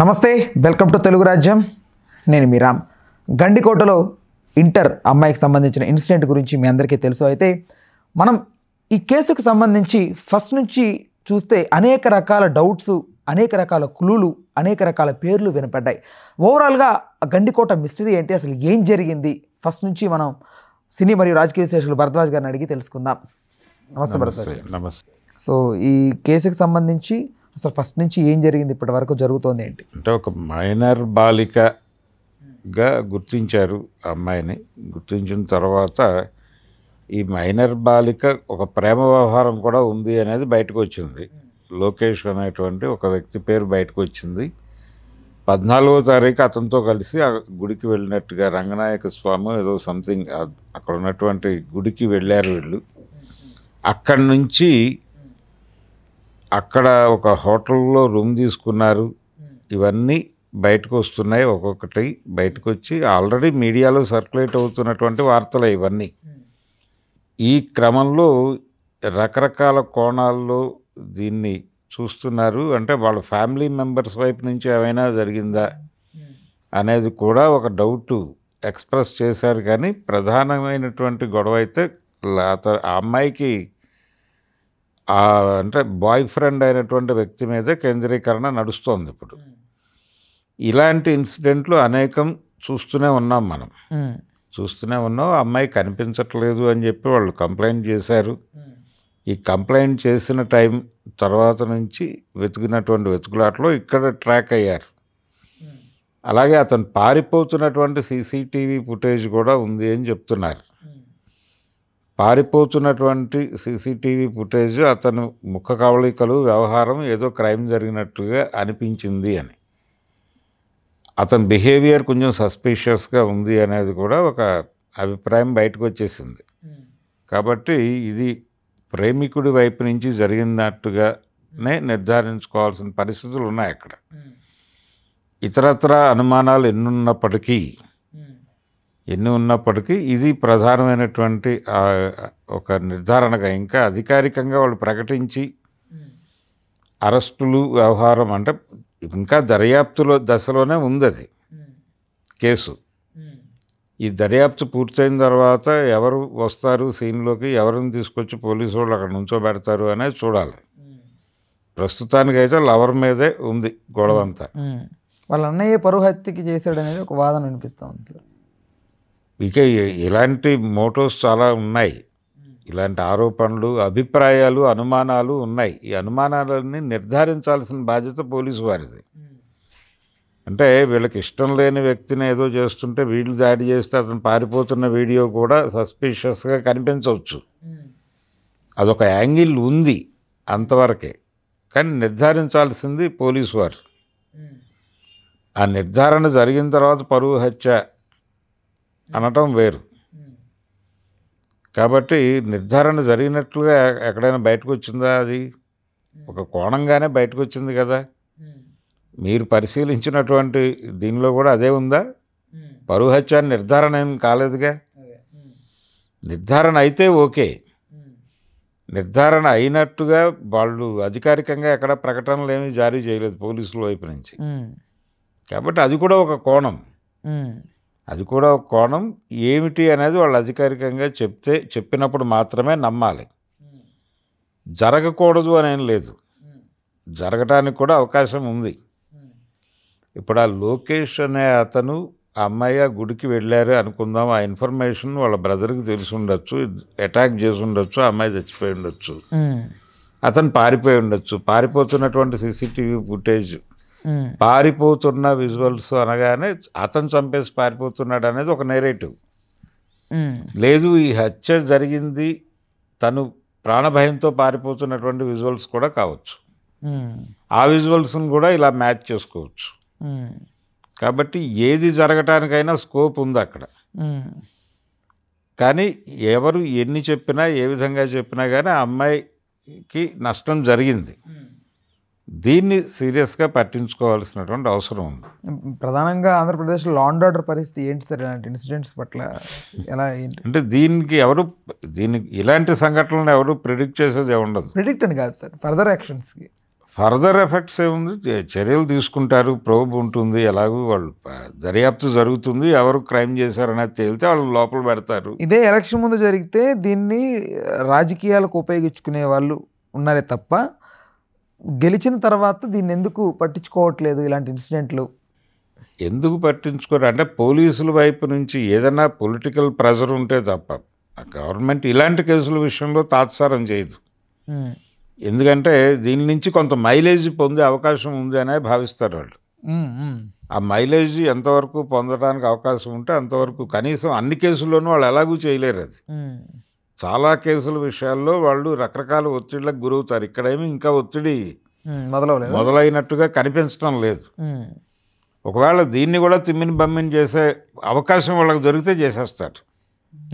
నమస్తే, welcome to Telugu రాజ్యం. నేను మీ రామ్. గండికోటలో ఇంటర్ అమ్మాయికి సంబంధించిన ఇన్సిడెంట్ గురించి మీ అందరికీ తెలుసు. అయితే మనం ఈ కేసుకు సంబంధించి ఫస్ట్ నుంచి చూస్తే అనేక రకాల డౌట్స్, అనేక రకాల క్లూలు, అనేక రకాల పేర్లు వినపడ్డాయి. ఓవరాల్గా గండికోట మిస్టరీ ఏంటి, అసలు ఏం జరిగింది, ఫస్ట్ నుంచి మనం సినీ మరియు రాజకీయ విశ్లేషకులు భరద్వాజ్ గారిని అడిగి తెలుసుకుందాం. నమస్తే భరద్వాజ్ గారు. నమస్తే. సో ఈ కేసుకు సంబంధించి అసలు ఫస్ట్ నుంచి ఏం జరిగింది, ఇప్పటి వరకు జరుగుతోంది ఏంటి? అంటే ఒక మైనర్ బాలికగా గుర్తించారు అమ్మాయిని. గుర్తించిన తర్వాత ఈ మైనర్ బాలిక ఒక ప్రేమ వ్యవహారం కూడా ఉంది అనేది బయటకు వచ్చింది. లోకేష్ అనేటువంటి ఒక వ్యక్తి పేరు బయటకు వచ్చింది. 14వ తారీఖు అతనితో కలిసి ఆ గుడికి వెళ్ళినట్టుగా, రంగనాయక స్వామి ఏదో సంథింగ్ అక్కడ ఉన్నటువంటి గుడికి వెళ్ళారు వీళ్ళు. అక్కడి నుంచి అక్కడ ఒక హోటల్లో రూమ్ తీసుకున్నారు. ఇవన్నీ బయటకు వస్తున్నాయి, ఒక్కొక్కటి బయటకు వచ్చి ఆల్రెడీ మీడియాలో సర్క్యులేట్ అవుతున్నటువంటి వార్తలే ఇవన్నీ. ఈ క్రమంలో రకరకాల కోణాల్లో దీన్ని చూస్తున్నారు. అంటే వాళ్ళ ఫ్యామిలీ మెంబర్స్ వైపు నుంచి ఏమైనా జరిగిందా అనేది కూడా ఒక డౌట్ ఎక్స్ప్రెస్ చేశారు. కానీ ప్రధానమైనటువంటి గొడవ అయితే ఆ అమ్మాయికి అంటే బాయ్ ఫ్రెండ్ అయినటువంటి వ్యక్తి మీదే కేంద్రీకరణ నడుస్తోంది. ఇప్పుడు ఇలాంటి ఇన్సిడెంట్లు అనేకం చూస్తూనే ఉన్నాం, మనం చూస్తూనే ఉన్నాం. అమ్మాయి కనిపించట్లేదు అని చెప్పి వాళ్ళు కంప్లైంట్ చేశారు. ఈ కంప్లైంట్ చేసిన టైం తర్వాత నుంచి వెతికినటువంటి వెతుకులాటలో ఇక్కడ ట్రాక్ అయ్యారు. అలాగే అతను పారిపోతున్నటువంటి సీసీటీవీ ఫుటేజ్ కూడా ఉంది అని చెప్తున్నారు. పారిపోతున్నటువంటి సీసీటీవీ ఫుటేజ్ అతను ముఖ కవళికలు, వ్యవహారం ఏదో క్రైమ్ జరిగినట్టుగా అనిపించింది అని, అతని బిహేవియర్ కొంచెం సస్పీషియస్గా ఉంది అనేది కూడా ఒక అభిప్రాయం బయటకు వచ్చేసింది. కాబట్టి ఇది ప్రేమికుడి వైపు నుంచి జరిగినట్టుగానే నిర్ధారించుకోవాల్సిన పరిస్థితులు ఉన్నాయి అక్కడ. ఇతరత్ర అనుమానాలు ఎన్ని ఉన్నప్పటికీ ఇది ప్రధానమైనటువంటి ఒక నిర్ధారణగా, ఇంకా అధికారికంగా వాళ్ళు ప్రకటించి అరెస్టులు వ్యవహారం అంటే ఇంకా దర్యాప్తులో దశలోనే ఉంది అది కేసు. ఈ దర్యాప్తు పూర్తయిన తర్వాత ఎవరు వస్తారు సీన్లోకి, ఎవరిని తీసుకొచ్చి పోలీసు వాళ్ళు అక్కడ నుంచోబెడతారు అనేది చూడాలి. ప్రస్తుతానికైతే లవర్ మీదే ఉంది గొడవంతా. వాళ్ళ అన్నయ్య పరువు హత్యకి చేశాడు అనేది ఒక వాదన అనిపిస్తూ ఉంది సార్. ఇక ఇలాంటి మోటోస్ చాలా ఉన్నాయి, ఇలాంటి ఆరోపణలు, అభిప్రాయాలు, అనుమానాలు ఉన్నాయి. ఈ అనుమానాలన్నీ నిర్ధారించాల్సిన బాధ్యత పోలీసు వారిది. అంటే వీళ్ళకి ఇష్టం లేని వ్యక్తిని ఏదో చేస్తుంటే వీళ్ళు దాడి చేస్తే అతను పారిపోతున్న వీడియో కూడా సస్పీషియస్గా కనిపించవచ్చు. అదొక యాంగిల్ ఉంది అంతవరకే. కానీ నిర్ధారించాల్సింది పోలీసు వారు. ఆ నిర్ధారణ జరిగిన తర్వాత పరువు హత్య అనటం వేరు. కాబట్టి నిర్ధారణ జరిగినట్లుగా ఎక్కడైనా బయటకు వచ్చిందా? అది ఒక కోణంగానే బయటకు వచ్చింది కదా. మీరు పరిశీలించినటువంటి దీనిలో కూడా అదే ఉందా? పరువు హత్య నిర్ధారణ ఏం కాలేదుగా. నిర్ధారణ అయితే ఓకే, నిర్ధారణ అయినట్టుగా వాళ్ళు అధికారికంగా ఎక్కడ ప్రకటనలు ఏమీ జారీ చేయలేదు పోలీసుల వైపు నుంచి. కాబట్టి అది కూడా ఒక కోణం, అది కూడా ఒక కోణం. ఏమిటి అనేది వాళ్ళు అధికారికంగా చెప్పినప్పుడు మాత్రమే నమ్మాలి. జరగకూడదు అనేం లేదు, జరగటానికి కూడా అవకాశం ఉంది. ఇప్పుడు ఆ లోకేష్ అనే అతను ఆ అమ్మాయి గుడికి వెళ్ళారు అనుకుందాం. ఆ ఇన్ఫర్మేషన్ వాళ్ళ బ్రదర్కి తెలిసి ఉండొచ్చు, అటాక్ చేసి ఉండొచ్చు, ఆ అమ్మాయి చచ్చిపోయి ఉండొచ్చు, అతను పారిపోయి ఉండొచ్చు. పారిపోతున్నటువంటి సీసీటీవీ ఫుటేజ్, పారిపోతున్న విజువల్స్ అనగానే అతను చంపేసి పారిపోతున్నాడు అనేది ఒక నేరేటివ్. లేదు, ఈ హత్య జరిగింది తను ప్రాణభయంతో పారిపోతున్నటువంటి విజువల్స్ కూడా కావచ్చు. ఆ విజువల్స్ని కూడా ఇలా మ్యాచ్ చేసుకోవచ్చు. కాబట్టి ఏది జరగటానికైనా స్కోప్ ఉంది అక్కడ. కానీ ఎవరు ఎన్ని చెప్పినా, ఏ విధంగా చెప్పినా కానీ ఆ అమ్మాయికి నష్టం జరిగింది. దీన్ని సీరియస్గా పట్టించుకోవాల్సినటువంటి అవసరం ఉంది. ప్రధానంగా ఆంధ్రప్రదేశ్లో లా అండ్ ఆర్డర్ పరిస్థితి ఏంటి సార్? ఇలాంటి ఇన్సిడెంట్స్ పట్ల ఎలా ఏంటి అంటే దీనికి ఇలాంటి సంఘటనలను ఎవరు ప్రిడిక్ట్ చేసేది ఉండదు. ప్రిడిక్ట్ అని కాదు సార్, ఫర్దర్ యాక్షన్స్కి ఫర్దర్ ఎఫెక్ట్స్ ఏముంది, చర్యలు తీసుకుంటారు, ప్రోబ్ ఉంటుంది, ఎలాగూ వాళ్ళు దర్యాప్తు జరుగుతుంది, ఎవరు క్రైమ్ చేశారనేది తేలితే వాళ్ళు లోపల పెడతారు. ఇదే ఎలక్షన్ ముందు జరిగితే దీన్ని రాజకీయాలకు ఉపయోగించుకునే వాళ్ళు ఉన్నారే తప్ప గెలిచిన తర్వాత దీన్ని ఎందుకు పట్టించుకోవట్లేదు ఇలాంటి ఇన్సిడెంట్లు? ఎందుకు పట్టించుకోరు అంటే పోలీసుల వైపు నుంచి ఏదైనా పొలిటికల్ ప్రెజర్ ఉంటే తప్ప గవర్నమెంట్ ఇలాంటి కేసుల విషయంలో తాత్సారం చేయదు. ఎందుకంటే దీని నుంచి కొంత మైలేజ్ పొందే అవకాశం ఉంది అనే భావిస్తారు వాళ్ళు. ఆ మైలేజ్ ఎంతవరకు పొందడానికి అవకాశం ఉంటే అంతవరకు, కనీసం అన్ని కేసుల్లోనూ వాళ్ళు ఎలాగూ చేయలేరు. అది చాలా కేసుల విషయాల్లో వాళ్ళు రకరకాల ఒత్తిళ్లకు గురవుతారు. ఇక్కడేమి ఇంకా ఒత్తిడి మొదలైనట్టుగా కనిపించడం లేదు. ఒకవేళ దీన్ని కూడా తిమ్మిని బమ్మిని చేసే అవకాశం వాళ్ళకి దొరికితే చేసేస్తారు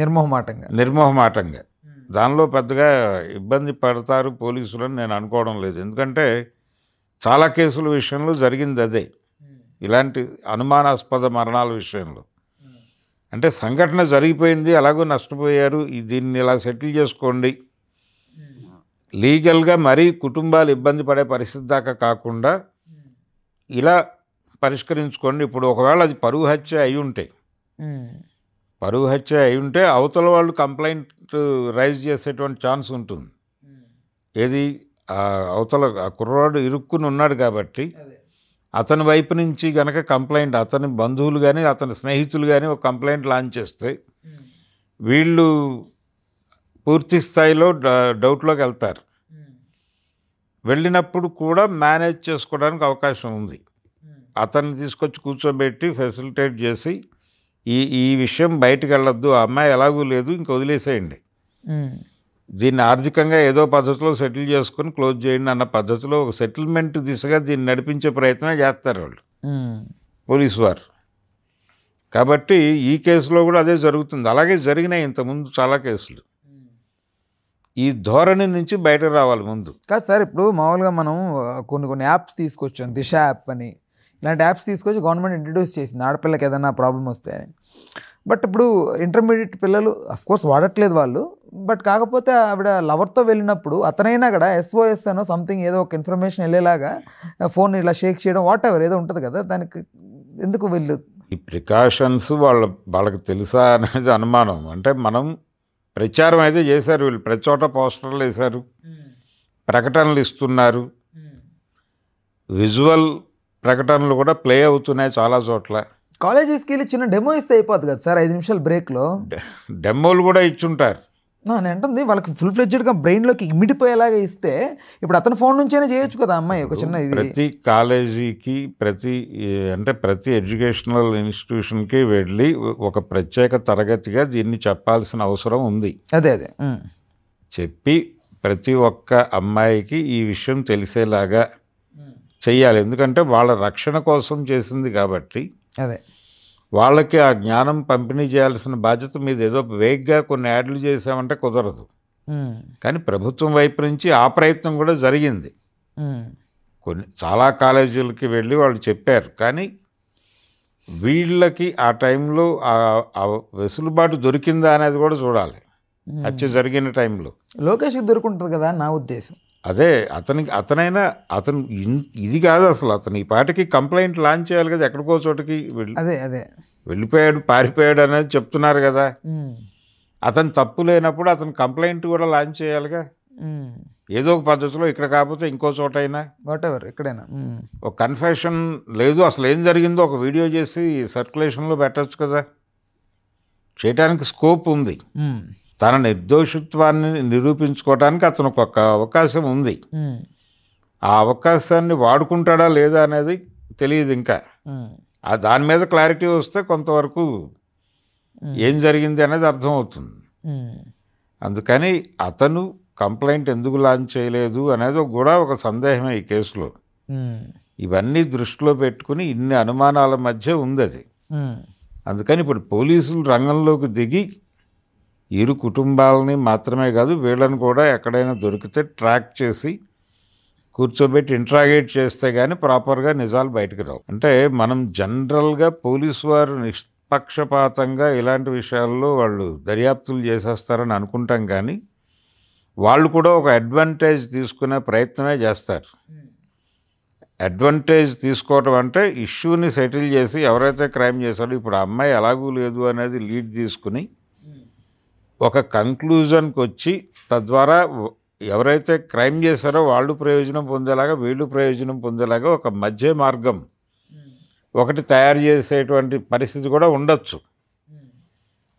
నిర్మోహమాటంగా. దానిలో పెద్దగా ఇబ్బంది పడతారు పోలీసులని నేను అనుకోవడం లేదు. ఎందుకంటే చాలా కేసుల విషయంలో జరిగింది అదే, ఇలాంటి అనుమానాస్పద మరణాల విషయంలో. అంటే సంఘటన జరిగిపోయింది, అలాగో నష్టపోయారు, దీన్ని ఇలా సెటిల్ చేసుకోండి, లీగల్గా మరీ కుటుంబాలు ఇబ్బంది పడే పరిస్థితి దాకా కాకుండా ఇలా పరిష్కరించుకోండి. ఇప్పుడు ఒకవేళ అది పరువు హత్య అయి ఉంటే అవతల వాళ్ళు కంప్లైంట్ రైజ్ చేసేటువంటి ఛాన్స్ ఉంటుంది. ఏది అవతల కుర్రాడు ఇరుక్కుని ఉన్నాడు కాబట్టి అతని వైపు నుంచి కనుక కంప్లైంట్, అతని బంధువులు కానీ అతని స్నేహితులు కానీ ఒక కంప్లైంట్ లాంచ్ చేస్తే వీళ్ళు పూర్తి స్థాయిలో డౌట్లోకి వెళ్తారు. వెళ్ళినప్పుడు కూడా మేనేజ్ చేసుకోవడానికి అవకాశం ఉంది. అతన్ని తీసుకొచ్చి కూర్చోబెట్టి ఫెసిలిటేట్ చేసి ఈ విషయం బయటకు వెళ్ళొద్దు, ఆ అమ్మాయి ఎలాగూ లేదు, ఇంక వదిలేసేయండి, దీన్ని ఆర్థికంగా ఏదో పద్ధతిలో సెటిల్ చేసుకొని క్లోజ్ చేయండి అన్న పద్ధతిలో ఒక సెటిల్మెంట్ దిశగా దీన్ని నడిపించే ప్రయత్నం చేస్తారు వాళ్ళు పోలీసు వారు. కాబట్టి ఈ కేసులో కూడా అదే జరుగుతుంది. అలాగే జరిగినాయి ఇంతకుముందు చాలా కేసులు. ఈ ధోరణి నుంచి బయటకు రావాలి ముందు. కాదు సార్, ఇప్పుడు మామూలుగా మనం కొన్ని యాప్స్ తీసుకొచ్చాం, దిశ యాప్ అని, ఇలాంటి యాప్స్ తీసుకొచ్చి గవర్నమెంట్ ఇంట్రడ్యూస్ చేసింది ఆడపిల్లకి ఏదైనా ప్రాబ్లం వస్తే అని. బట్ ఇప్పుడు ఇంటర్మీడియట్ పిల్లలు అఫ్కోర్స్ వాడట్లేదు వాళ్ళు, బట్ కాకపోతే ఆవిడ లవర్తో వెళ్ళినప్పుడు అతనైనా కూడా SOS అనో సంథింగ్ ఏదో ఒక ఇన్ఫర్మేషన్ వెళ్ళేలాగా ఫోన్ ఇలా షేక్ చేయడం వాట్ ఎవర్ ఏదో ఉంటుంది కదా, దానికి ఎందుకు వీళ్ళు ఈ ప్రికాషన్స్ వాళ్ళకి తెలుసా అనేది అనుమానం. అంటే మనం ప్రచారం అయితే చేశారు, వీళ్ళు ప్రతి చోట పోస్టర్లు వేశారు, ప్రకటనలు ఇస్తున్నారు, విజువల్ ప్రకటనలు కూడా ప్లే అవుతున్నాయి చాలా చోట్ల. కాలేజెస్కి వెళ్ళి చిన్న డెమో ఇస్తే అయిపోద్ది కదా సార్, 5 నిమిషాల బ్రేక్లో డెమోలు కూడా ఇచ్చుంటారు. నేను అంటుంది వాళ్ళకి ఫుల్ ఫ్లెడ్జ్డ్గా బ్రెయిన్లోకి ఇమిడిపోయేలాగా ఇస్తే ఇప్పుడు అతని ఫోన్ నుంచైనా చేయొచ్చు కదా అమ్మాయి ఒక చిన్న ఇది. ప్రతి కాలేజీకి ప్రతి ఎడ్యుకేషనల్ ఇన్స్టిట్యూషన్కి వెళ్ళి ఒక ప్రత్యేక తరగతిగా దీన్ని చెప్పాల్సిన అవసరం ఉంది. అదే చెప్పి ప్రతి ఒక్క అమ్మాయికి ఈ విషయం తెలిసేలాగా చెయ్యాలి. ఎందుకంటే వాళ్ళ రక్షణ కోసం చేసింది కాబట్టి అదే వాళ్ళకి ఆ జ్ఞానం పంపిణీ చేయాల్సిన బాధ్యత మీద. ఏదో వేగ్గా కొన్ని యాడ్లు చేసామంటే కుదరదు. కానీ ప్రభుత్వం వైపు నుంచి ఆ ప్రయత్నం కూడా జరిగింది. చాలా కాలేజీలకి వెళ్ళి వాళ్ళు చెప్పారు. కానీ వీళ్ళకి ఆ టైంలో ఆ వెసులుబాటు దొరికిందా అనేది కూడా చూడాలి. హత్య జరిగిన టైంలో లోకేష్కి దొరుకుంటుంది కదా నా ఉద్దేశం. అదే అతను ఇది కాదు అసలు, అతను ఈ పాటికి కంప్లైంట్ లాంచ్ చేయాలి కదా, ఎక్కడికో చోటకి వెళ్ళిపోయాడు, పారిపోయాడు అనేది చెప్తున్నారు కదా. అతను తప్పు లేనప్పుడు అతను కంప్లైంట్ కూడా లాంచ్ చేయాలిగా ఏదో ఒక పద్ధతిలో. ఇక్కడ కాకపోతే ఇంకో చోట అయినా ఎక్కడైనా ఒక కన్ఫెషన్ లేదు, అసలు ఏం జరిగిందో ఒక వీడియో చేసి సర్క్యులేషన్లో పెట్టచ్చు కదా. చేయడానికి స్కోప్ ఉంది. తన నిర్దోషిత్వాన్ని నిరూపించుకోవడానికి అతనికి ఒక అవకాశం ఉంది. ఆ అవకాశాన్ని వాడుకుంటాడా లేదా అనేది తెలియదు ఇంకా. దాని మీద క్లారిటీ వస్తే కొంతవరకు ఏం జరిగింది అనేది అర్థమవుతుంది. అందుకని అతను కంప్లైంట్ ఎందుకు లాంచ్ చేయలేదు అనేది కూడా ఒక సందేహమే ఈ కేసులో. ఇవన్నీ దృష్టిలో పెట్టుకుని ఇన్ని అనుమానాల మధ్య ఉంది అది. అందుకని ఇప్పుడు పోలీసులు రంగంలోకి దిగి ఇరు కుటుంబాలని మాత్రమే కాదు వీళ్ళని కూడా ఎక్కడైనా దొరికితే ట్రాక్ చేసి కూర్చోబెట్టి ఇంట్రాగేట్ చేస్తే కానీ ప్రాపర్గా నిజాలు బయటకు రావు. అంటే మనం జనరల్గా పోలీసు వారు నిష్పక్షపాతంగా ఇలాంటి విషయాల్లో వాళ్ళు దర్యాప్తులు చేసేస్తారని అనుకుంటాం. కానీ వాళ్ళు కూడా ఒక అడ్వాంటేజ్ తీసుకునే ప్రయత్నమే చేస్తారు. అడ్వాంటేజ్ తీసుకోవటం అంటే ఇష్యూని సెటిల్ చేసి ఎవరైతే క్రైమ్ చేశాడో ఇప్పుడు ఆ అమ్మాయి ఎలాగూ లేదు అనేది లీడ్ తీసుకుని ఒక కంక్లూజన్కి వచ్చి తద్వారా ఎవరైతే క్రైమ్ చేశారో వాళ్ళు ప్రయోజనం పొందేలాగా వీళ్ళు ప్రయోజనం పొందేలాగా ఒక మధ్య మార్గం ఒకటి తయారు చేసేటువంటి పరిస్థితి కూడా ఉండొచ్చు.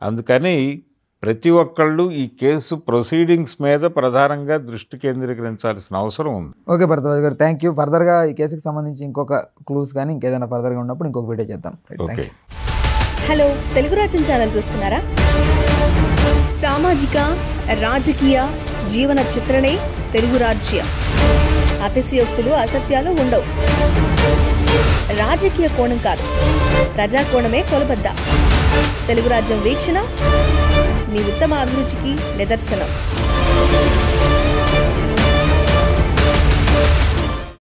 అందుకని ప్రతి ఒక్కళ్ళు ఈ కేసు ప్రొసీడింగ్స్ మీద ప్రధానంగా దృష్టి కేంద్రీకరించాల్సిన అవసరం ఉంది. ఓకే భరద్వాజ్ గారు, థ్యాంక్ యూ. ఫర్దర్గా ఈ కేసుకి సంబంధించి ఇంకొక క్లూస్ కానీ ఇంకేదైనా ఫర్దర్గా ఉన్నప్పుడు ఇంకొక వీడియో చేద్దాం. ఓకే. హలో, తెలుగు రాజ్యం ఛానల్ చూస్తున్నారా? సామాజిక రాజకీయ జీవన చిత్రణే తెలుగు రాజ్యం. అతిశయోక్తులు అసత్యాలు ఉండవు. రాజకీయ కోణం కాదు, ప్రజా కోణమే కొలబద్ద. తెలుగు రాజ్యం వీక్షణ మీ ఉత్తమ అభిరుచికి నిదర్శనం.